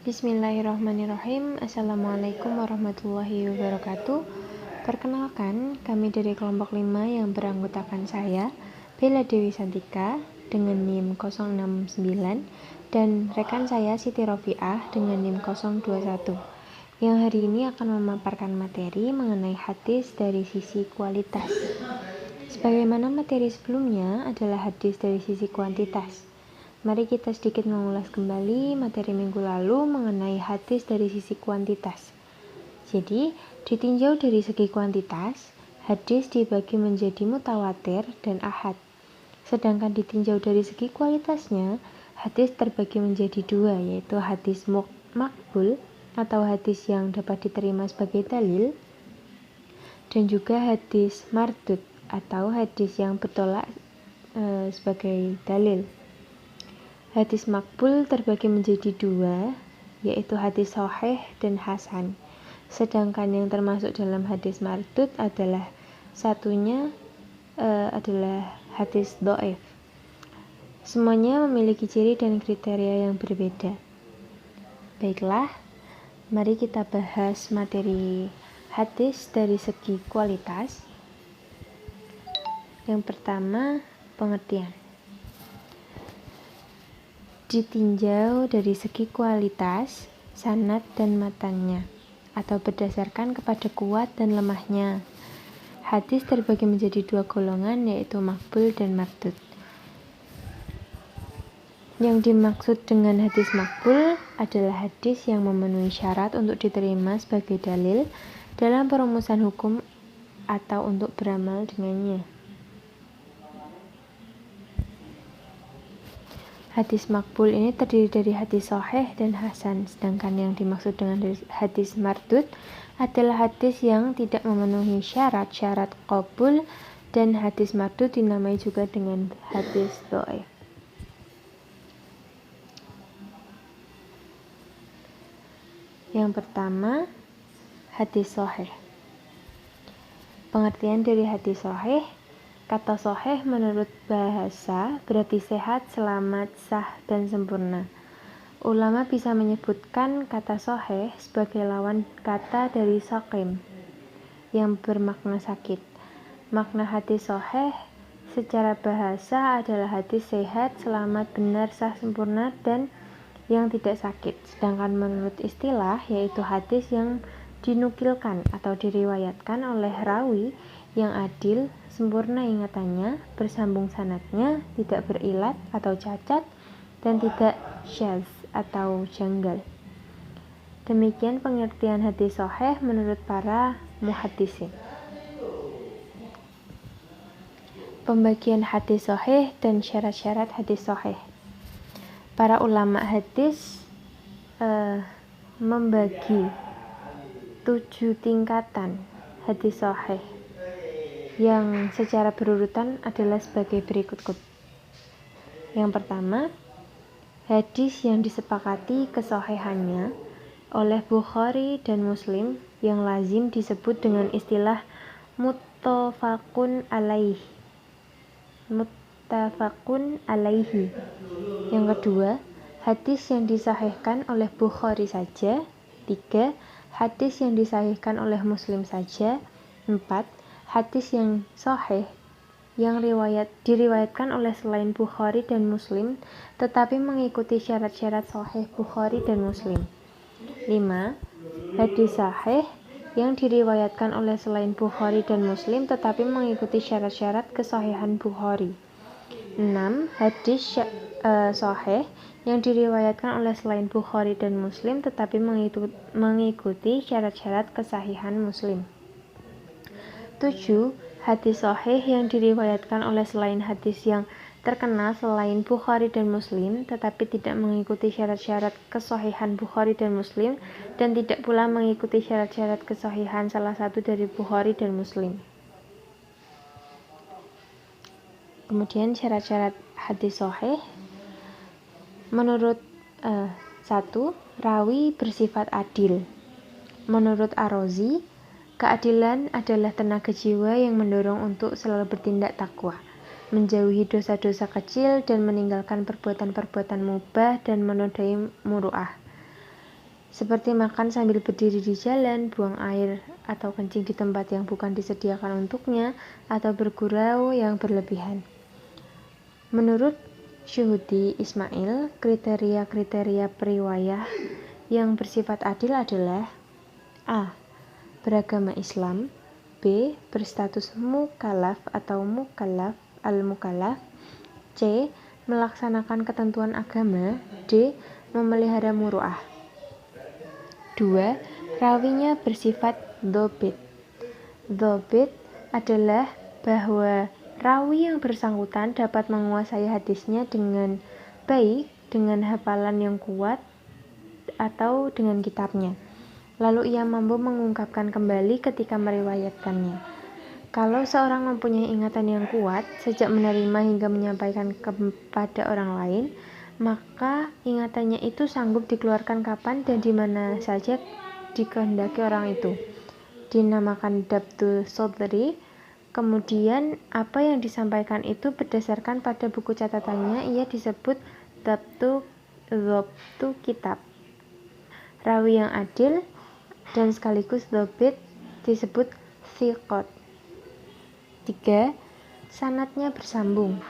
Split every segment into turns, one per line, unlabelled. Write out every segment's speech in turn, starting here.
Bismillahirrahmanirrahim. Assalamualaikum warahmatullahi wabarakatuh. Perkenalkan, kami dari kelompok 5 yang beranggotakan saya, Bella Dewi Santika dengan NIM 069 dan rekan saya Siti Rofiah dengan NIM 021 yang hari ini akan memaparkan materi mengenai hadis dari sisi kualitas. Sebagaimana materi sebelumnya adalah hadis dari sisi kuantitas. Mari kita sedikit mengulas kembali materi minggu lalu mengenai hadis dari sisi kuantitas. Jadi, ditinjau dari segi kuantitas, hadis dibagi menjadi mutawatir dan ahad. Sedangkan ditinjau dari segi kualitasnya, hadis terbagi menjadi dua, yaitu hadis makbul atau hadis yang dapat diterima sebagai dalil, dan juga hadis mardud atau hadis yang bertolak sebagai dalil. Hadis makbul terbagi menjadi dua, yaitu hadis sahih dan hasan. Sedangkan yang termasuk dalam hadis mardud adalah satunya adalah hadis dhaif. Semuanya memiliki ciri dan kriteria yang berbeda. Baiklah, mari kita bahas materi hadis dari segi kualitas. Yang pertama, pengertian. Ditinjau dari segi kualitas, sanad dan matannya, atau berdasarkan kepada kuat dan lemahnya. Hadis terbagi menjadi dua golongan, yaitu makbul dan mardud. Yang dimaksud dengan hadis makbul adalah hadis yang memenuhi syarat untuk diterima sebagai dalil dalam perumusan hukum atau untuk beramal dengannya. Hadis makbul ini terdiri dari hadis sahih dan hasan, sedangkan yang dimaksud dengan hadis mardud adalah hadis yang tidak memenuhi syarat-syarat qabul, dan hadis mardud dinamai juga dengan hadis dhaif. Yang pertama, hadis sahih. Pengertian dari hadis sahih. Kata sahih menurut bahasa berarti sehat, selamat, sah, dan sempurna. Ulama bisa menyebutkan kata sahih sebagai lawan kata dari saqim yang bermakna sakit. Makna hadis sahih secara bahasa adalah hadis sehat, selamat, benar, sah, sempurna, dan yang tidak sakit. Sedangkan menurut istilah yaitu hadis yang dinukilkan atau diriwayatkan oleh rawi yang adil, sempurna ingatannya, bersambung sanadnya, tidak berilat atau cacat, dan tidak syadz atau janggal. Demikian pengertian hadis sahih menurut para muhaddisin. Pembagian hadis sahih dan syarat-syarat hadis sahih. Para ulama hadis membagi 7 tingkatan hadis sahih yang secara berurutan adalah sebagai berikut. Yang pertama, hadis yang disepakati kesahihannya oleh Bukhari dan Muslim yang lazim disebut dengan istilah muttafaqun alaihi. Yang kedua, hadis yang disahihkan oleh Bukhari saja. 3. Hadis yang disahihkan oleh Muslim saja. 4. Hadis yang sahih yang diriwayatkan oleh selain Bukhari dan Muslim tetapi mengikuti syarat-syarat sahih Bukhari dan Muslim. 5. Hadis sahih yang diriwayatkan oleh selain Bukhari dan Muslim tetapi mengikuti syarat-syarat kesahihan Bukhari. 6. Hadis sahih yang diriwayatkan oleh selain Bukhari dan Muslim tetapi mengikuti syarat-syarat kesahihan Muslim. 7. Hadis sahih yang diriwayatkan oleh selain hadis yang terkenal selain Bukhari dan Muslim tetapi tidak mengikuti syarat-syarat kesahihan Bukhari dan Muslim dan tidak pula mengikuti syarat-syarat kesahihan salah satu dari Bukhari dan Muslim. Kemudian syarat-syarat hadis sahih menurut 1. Rawi bersifat adil. Menurut Ar-Razi, keadilan adalah tenaga jiwa yang mendorong untuk selalu bertindak takwa, menjauhi dosa-dosa kecil dan meninggalkan perbuatan-perbuatan mubah dan menodai muru'ah. seperti makan sambil berdiri di jalan, buang air atau kencing di tempat yang bukan disediakan untuknya, atau bergurau yang berlebihan. Menurut Syuhudi Ismail, kriteria-kriteria periwayah yang bersifat adil adalah A. Beragama Islam, B. Berstatus mukallaf atau mukallaf al-mukallaf, C. Melaksanakan ketentuan agama, D. Memelihara muru'ah. 2. Rawinya bersifat dhobit. Dhobit adalah bahwa rawi yang bersangkutan dapat menguasai hadisnya dengan baik dengan hafalan yang kuat atau dengan kitabnya. Lalu ia mampu mengungkapkan kembali ketika meriwayatkannya. Kalau seorang mempunyai ingatan yang kuat sejak menerima hingga menyampaikan kepada orang lain, maka ingatannya itu sanggup dikeluarkan kapan dan di mana saja dikehendaki orang itu. Dinamakan dabtu sodri. Kemudian apa yang disampaikan itu berdasarkan pada buku catatannya, ia disebut dabtu kitab. Rawi yang adil dan sekaligus dhobit disebut thiqat. 3. Sanadnya bersambung.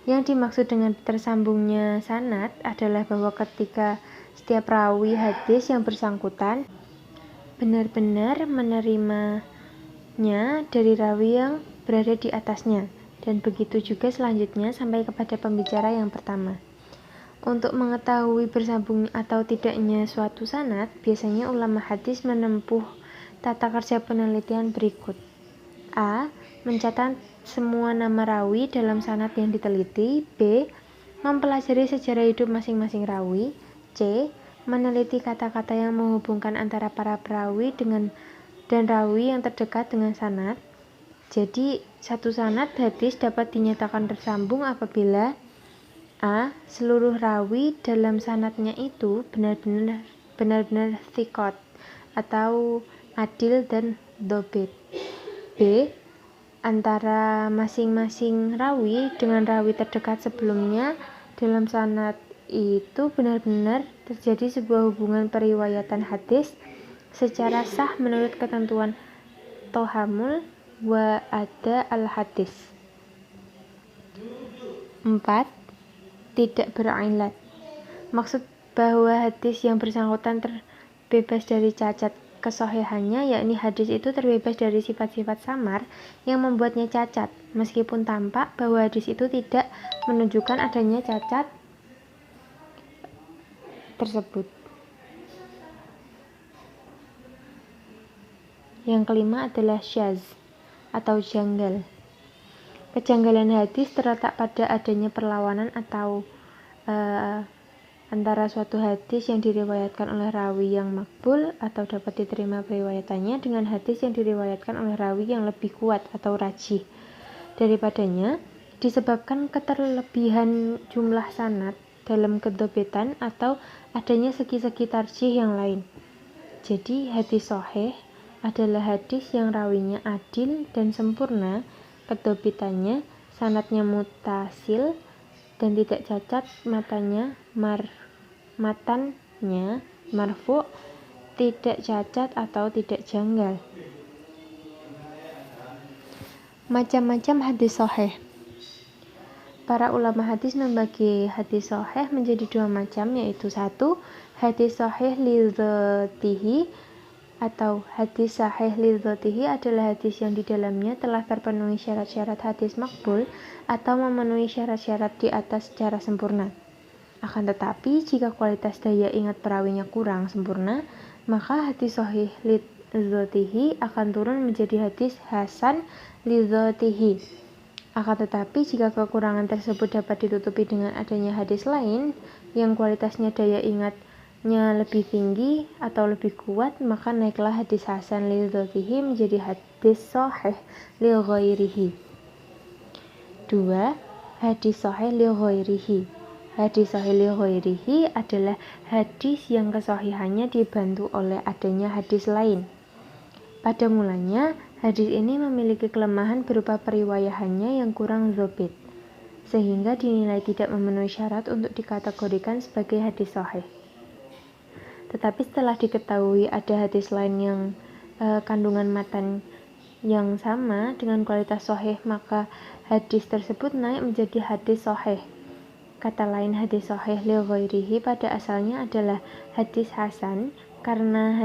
Yang dimaksud dengan tersambungnya sanad adalah bahwa ketika setiap rawi hadis yang bersangkutan benar-benar menerimanya dari rawi yang berada di atasnya, dan begitu juga selanjutnya sampai kepada pembicara yang pertama. Untuk mengetahui bersambung atau tidaknya suatu sanad, biasanya ulama hadis menempuh tata kerja penelitian berikut. A. Mencatat semua nama rawi dalam sanad yang diteliti. B. Mempelajari sejarah hidup masing-masing rawi. C. Meneliti kata-kata yang menghubungkan antara para perawi dan rawi yang terdekat dengan sanad. Jadi, satu sanad hadis dapat dinyatakan tersambung apabila A. Seluruh rawi dalam sanadnya itu benar-benar thiqat atau adil dan dhobit. B. Antara masing-masing rawi dengan rawi terdekat sebelumnya dalam sanad itu benar-benar terjadi sebuah hubungan periwayatan hadis secara sah menurut ketentuan Tohamul wa ada al-hadis. 4. Tidak berilat. Maksud bahwa hadis yang bersangkutan terbebas dari cacat kesohihannya, yakni hadis itu terbebas dari sifat-sifat samar yang membuatnya cacat, meskipun tampak bahwa hadis itu tidak menunjukkan adanya cacat tersebut. Yang kelima adalah syadz atau janggal. Kejanggalan hadis terletak pada adanya perlawanan atau antara suatu hadis yang diriwayatkan oleh rawi yang makbul atau dapat diterima periwayatannya dengan hadis yang diriwayatkan oleh rawi yang lebih kuat atau rajih daripadanya, disebabkan keterlebihan jumlah sanad dalam kedhobitan atau adanya segi-segi tarjih yang lain. Jadi hadis sahih adalah hadis yang rawinya adil dan sempurna kedhobitannya, sanadnya mutasil dan tidak cacat, matannya marfu', tidak cacat atau tidak janggal. Macam-macam hadis sahih. Para ulama hadis membagi hadis sahih menjadi dua macam, yaitu 1. Hadis sahih li dzatihi atau hadis sahih li dzatihi adalah hadis yang di dalamnya telah terpenuhi syarat-syarat hadis makbul atau memenuhi syarat-syarat di atas secara sempurna. Akan tetapi, jika kualitas daya ingat perawinya kurang sempurna, maka hadis sahih li dzatihi akan turun menjadi hadis hasan li dzatihi. Akan tetapi, jika kekurangan tersebut dapat ditutupi dengan adanya hadis lain yang kualitasnya daya ingatnya lebih tinggi atau lebih kuat, maka naiklah hadis hasan li dzatihi menjadi hadis sahih li ghairihi. 2. Hadis sahih li ghairihi. Hadis sahih li ghairihi adalah hadis yang kesahihannya dibantu oleh adanya hadis lain. Pada mulanya, hadis ini memiliki kelemahan berupa periwayahannya yang kurang dzobit, sehingga dinilai tidak memenuhi syarat untuk dikategorikan sebagai hadis sahih. Tetapi setelah diketahui ada hadis lain yang kandungan matan yang sama dengan kualitas sahih, maka hadis tersebut naik menjadi hadis sahih. Kata lain, hadis sahih li ghairihi pada asalnya adalah hadis hasan, karena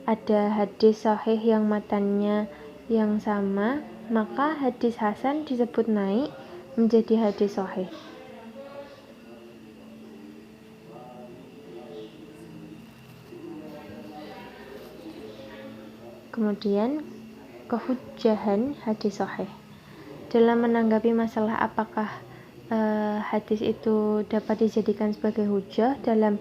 ada hadis sahih yang matannya yang sama, maka hadis hasan disebut naik menjadi hadis sahih. Kemudian kehujjahan hadis sahih. Dalam menanggapi masalah apakah hadis itu dapat dijadikan sebagai hujjah dalam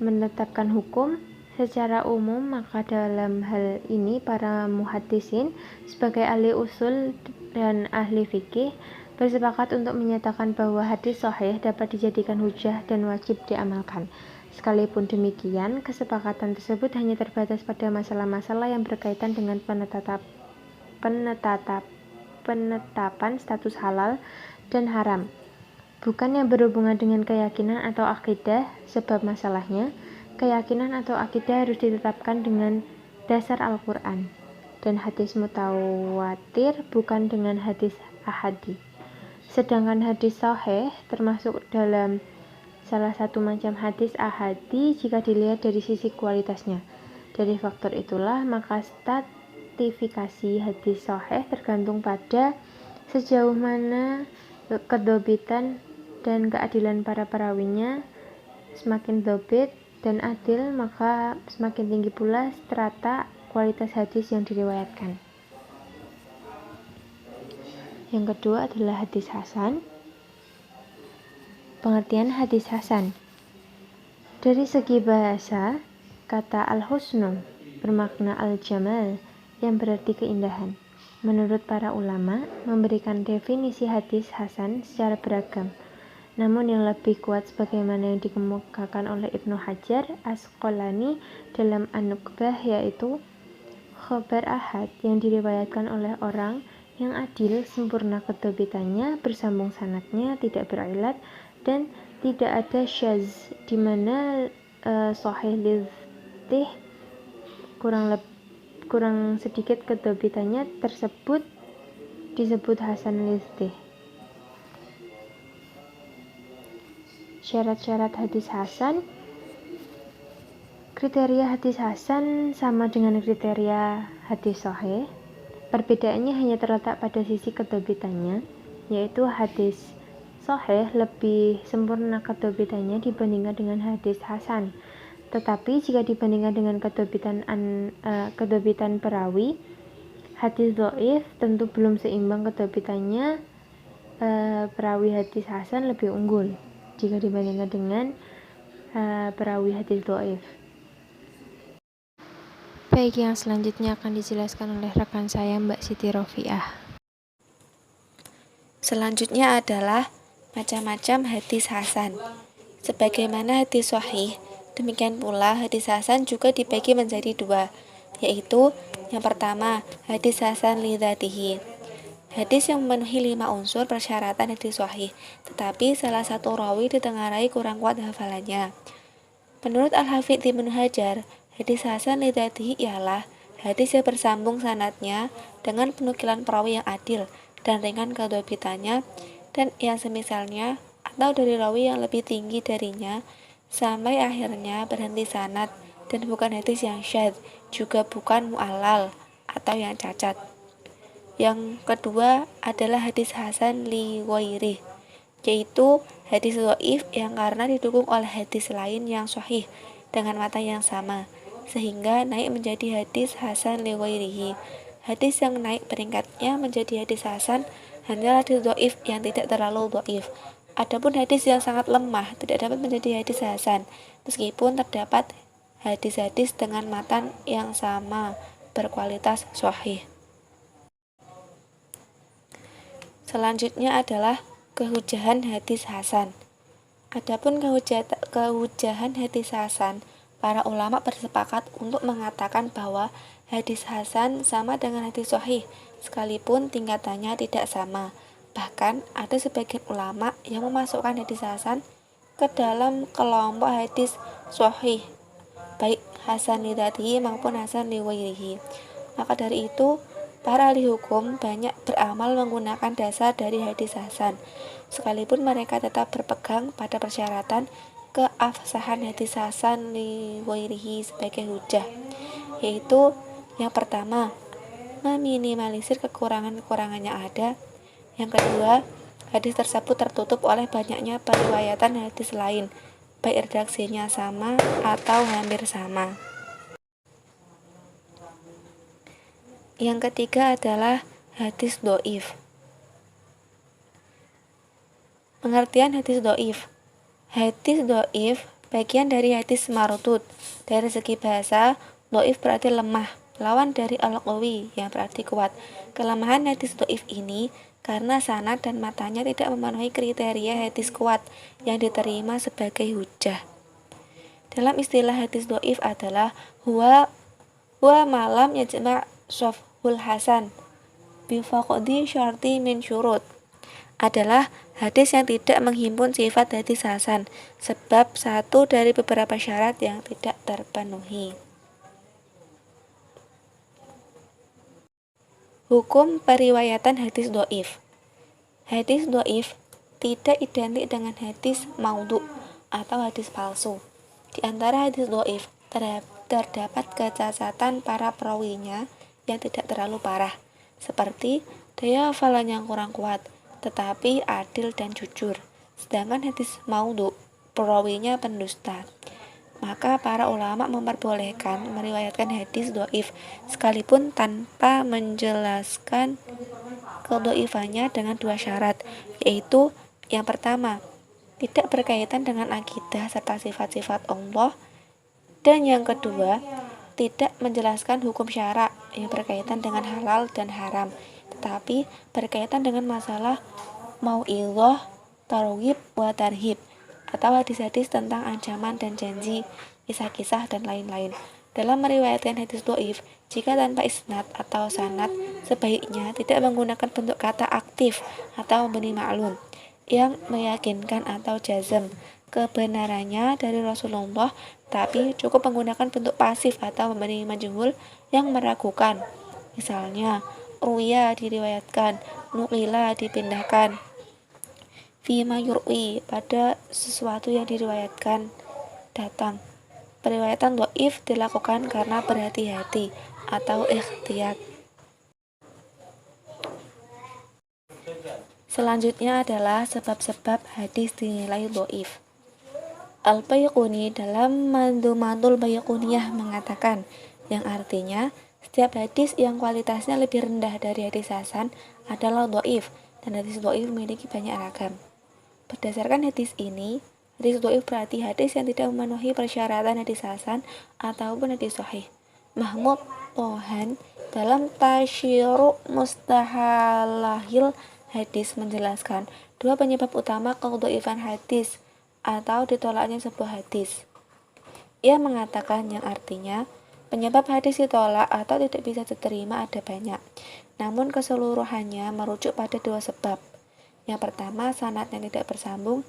menetapkan hukum secara umum, maka dalam hal ini para muhaddisin sebagai ahli usul dan ahli fikih bersepakat untuk menyatakan bahwa hadis sahih dapat dijadikan hujjah dan wajib diamalkan. Sekalipun demikian, kesepakatan tersebut hanya terbatas pada masalah-masalah yang berkaitan dengan penetapan status halal dan haram, bukan yang berhubungan dengan keyakinan atau akidah, sebab masalahnya keyakinan atau akidah harus ditetapkan dengan dasar Al-Quran dan hadis mutawatir, bukan dengan hadis ahadi. Sedangkan hadis sahih termasuk dalam salah satu macam hadis ahadi jika dilihat dari sisi kualitasnya. Dari faktor itulah maka stratifikasi hadis sahih tergantung pada sejauh mana kedobitan dan keadilan para perawinya. Semakin dobit dan adil, maka semakin tinggi pula strata kualitas hadis yang diriwayatkan. Yang kedua adalah hadis hasan. Pengertian hadis hasan. Dari segi bahasa, kata al-husnu bermakna al-jamal yang berarti keindahan. Menurut para ulama, memberikan definisi hadis hasan secara beragam. Namun yang lebih kuat sebagaimana yang dikemukakan oleh Ibnu Hajar Asqalani dalam An-Nukhbah, yaitu khabar ahad yang diriwayatkan oleh orang yang adil, sempurna kedobitannya, bersambung sanadnya, tidak berilat, dan tidak ada syaz, di mana sahih lidh kurang sedikit kedobitannya tersebut disebut hasan lidh. Syarat-syarat hadis hasan. Kriteria hadis hasan sama dengan kriteria hadis sahih. Perbedaannya hanya terletak pada sisi kedobitannya, yaitu hadis sahih lebih sempurna kedobitannya dibandingkan dengan hadis hasan. Tetapi jika dibandingkan dengan kedobitan perawi, hadis dhaif tentu belum seimbang kedobitannya. Perawi hadis hasan lebih unggul jika dibandingkan dengan perawi hadis dhaif. Baik, yang selanjutnya akan dijelaskan oleh rekan saya Mbak Siti Rofiah.
Selanjutnya adalah macam-macam hadis hasan. Sebagaimana hadis sahih, demikian pula hadis hasan juga dibagi menjadi dua, yaitu yang pertama, hadis hasan li dzatihi. Hadis yang memenuhi 5 unsur persyaratan hadis sahih, tetapi salah satu rawi ditengarai kurang kuat hafalannya. Menurut Al-Hafidz Ibnu Hajar, hadis hasan li dzatihi ialah hadis yang bersambung sanadnya dengan penukilan perawi yang adil dan ringan kedobitannya, dan yang semisalnya, atau dari rawi yang lebih tinggi darinya, sampai akhirnya berhenti sanad, dan bukan hadis yang syadz, juga bukan mu'allal atau yang cacat. Yang kedua adalah hadis hasan li ghairih, yaitu hadis dhaif yang karena didukung oleh hadis lain yang sahih dengan matan yang sama, sehingga naik menjadi hadis hasan li ghairihi. Hadis yang naik peringkatnya menjadi hadis hasan hanyalah hadis dhaif yang tidak terlalu dhaif. Adapun hadis yang sangat lemah tidak dapat menjadi hadis hasan, meskipun terdapat hadis-hadis dengan matan yang sama berkualitas sahih. Selanjutnya adalah kehujahan hadis hasan. Adapun kehujahan hadis hasan, para ulama bersepakat untuk mengatakan bahwa hadis hasan sama dengan hadis sahih, sekalipun tingkatannya tidak sama. Bahkan ada sebagian ulama yang memasukkan hadis hasan ke dalam kelompok hadis sahih baik hasan lidzatihi maupun hasan liwairihi. Maka dari itu, para ahli hukum banyak beramal menggunakan dasar dari hadis hasan, sekalipun mereka tetap berpegang pada persyaratan keabsahan hadis hasan liwairihi sebagai hujah, yaitu yang pertama, meminimalisir kekurangan-kekurangan yang ada. Yang kedua, hadis tersebut tertutup oleh banyaknya periwayatan hadis lain, baik redaksinya sama atau hampir sama. Yang ketiga adalah hadis do'if. Pengertian hadis do'if. Hadis do'if bagian dari hadis mardud. Dari segi bahasa, do'if berarti lemah, lawan dari al-qawi yang berarti kuat. Kelemahan hadis do'if ini karena sanad dan matanya tidak memenuhi kriteria hadis kuat yang diterima sebagai hujah. Dalam istilah hadis do'if adalah huwa malam yajma' shafhul hasan bifaqdi syarti min syurut, adalah hadis yang tidak menghimpun sifat hadis hasan sebab satu dari beberapa syarat yang tidak terpenuhi. Hukum periwayatan hadis do'if. Hadis do'if tidak identik dengan hadis maudhu atau hadis palsu. Di antara hadis do'if terdapat kecacatan para perawinya yang tidak terlalu parah, seperti daya hafalan yang kurang kuat, tetapi adil dan jujur. Sedangkan hadis maudhu, perawinya pendusta. Maka para ulama memperbolehkan meriwayatkan hadis do'if sekalipun tanpa menjelaskan kedo'ifannya dengan dua syarat, yaitu yang pertama, tidak berkaitan dengan akidah serta sifat-sifat Allah, dan yang kedua, tidak menjelaskan hukum syara yang berkaitan dengan halal dan haram, tetapi berkaitan dengan masalah mau'izah, targhib wa tarhib, atau hadis-hadis tentang ancaman dan janji, kisah-kisah dan lain-lain. Dalam meriwayatkan hadis do'if, jika tanpa isnad atau sanad, sebaiknya tidak menggunakan bentuk kata aktif atau memberi maklum yang meyakinkan atau jazm kebenarannya dari Rasulullah, tapi cukup menggunakan bentuk pasif atau memberi majhul yang meragukan. Misalnya, ruya diriwayatkan, nuqila dipindahkan, fima yur'i pada sesuatu yang diriwayatkan datang. Periwayatan do'if dilakukan karena berhati-hati atau ikhtiyat. Selanjutnya adalah sebab-sebab hadis dinilai do'if. Al-Baiquni dalam Mandumatul Baiquniyah mengatakan, yang artinya setiap hadis yang kualitasnya lebih rendah dari hadis hasan adalah do'if, dan hadis do'if memiliki banyak ragam. Berdasarkan hadis ini, hadis do'if berarti hadis yang tidak memenuhi persyaratan hadis hasan ataupun hadis sahih. Mahmud Tohan dalam Tasyiru Mustahalahil hadis menjelaskan dua penyebab utama kedo'ifan hadis atau ditolaknya sebuah hadis. Ia mengatakan yang artinya penyebab hadis ditolak atau tidak bisa diterima ada banyak, namun keseluruhannya merujuk pada dua sebab. Yang pertama, sanadnya tidak bersambung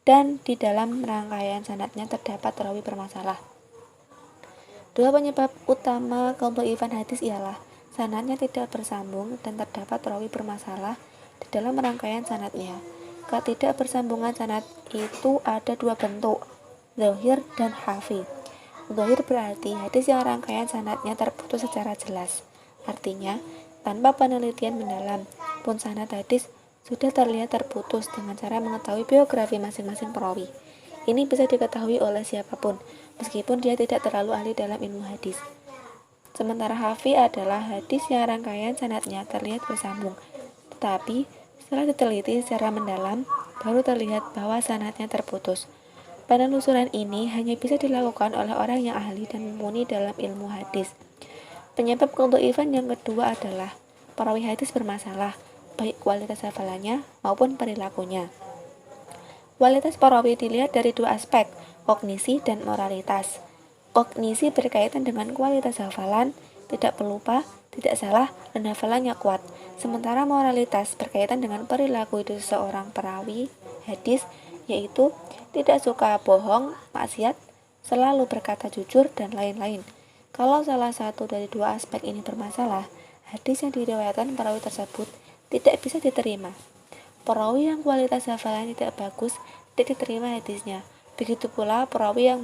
dan di dalam rangkaian sanadnya terdapat rawi bermasalah. Dua penyebab utama kedhaifan hadis ialah sanadnya tidak bersambung dan terdapat rawi bermasalah di dalam rangkaian sanadnya. Ketidakbersambungan sanad itu ada dua bentuk, zahir dan khafi. Zahir berarti hadis yang rangkaian sanadnya terputus secara jelas. Artinya, tanpa penelitian mendalam pun sanad hadis sudah terlihat terputus dengan cara mengetahui biografi masing-masing perawi. Ini bisa diketahui oleh siapapun, meskipun dia tidak terlalu ahli dalam ilmu hadis. Sementara khafi adalah hadis yang rangkaian sanadnya terlihat bersambung, tetapi setelah diteliti secara mendalam, baru terlihat bahwa sanadnya terputus. Penelusuran ini hanya bisa dilakukan oleh orang yang ahli dan mumpuni dalam ilmu hadis. Penyebab kedhaifan yang kedua adalah perawi hadis bermasalah, baik kualitas hafalannya maupun perilakunya. Kualitas perawi dilihat dari dua aspek, kognisi dan moralitas. Kognisi berkaitan dengan kualitas hafalan, tidak pelupa, tidak salah, dan hafalannya kuat. Sementara moralitas berkaitan dengan perilaku itu seseorang perawi hadis, yaitu tidak suka bohong, maksiat, selalu berkata jujur, dan lain-lain. Kalau salah satu dari dua aspek ini bermasalah, hadis yang diriwayatkan perawi tersebut tidak bisa diterima. Perawi yang kualitas hafalannya tidak bagus tidak diterima hadisnya. Begitu pula perawi yang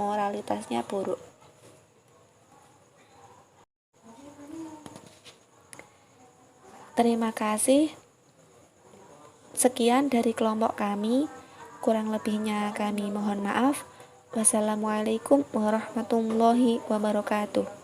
moralitasnya buruk. Terima kasih. Sekian dari kelompok kami. Kurang lebihnya kami mohon maaf. Wassalamualaikum warahmatullahi wabarakatuh.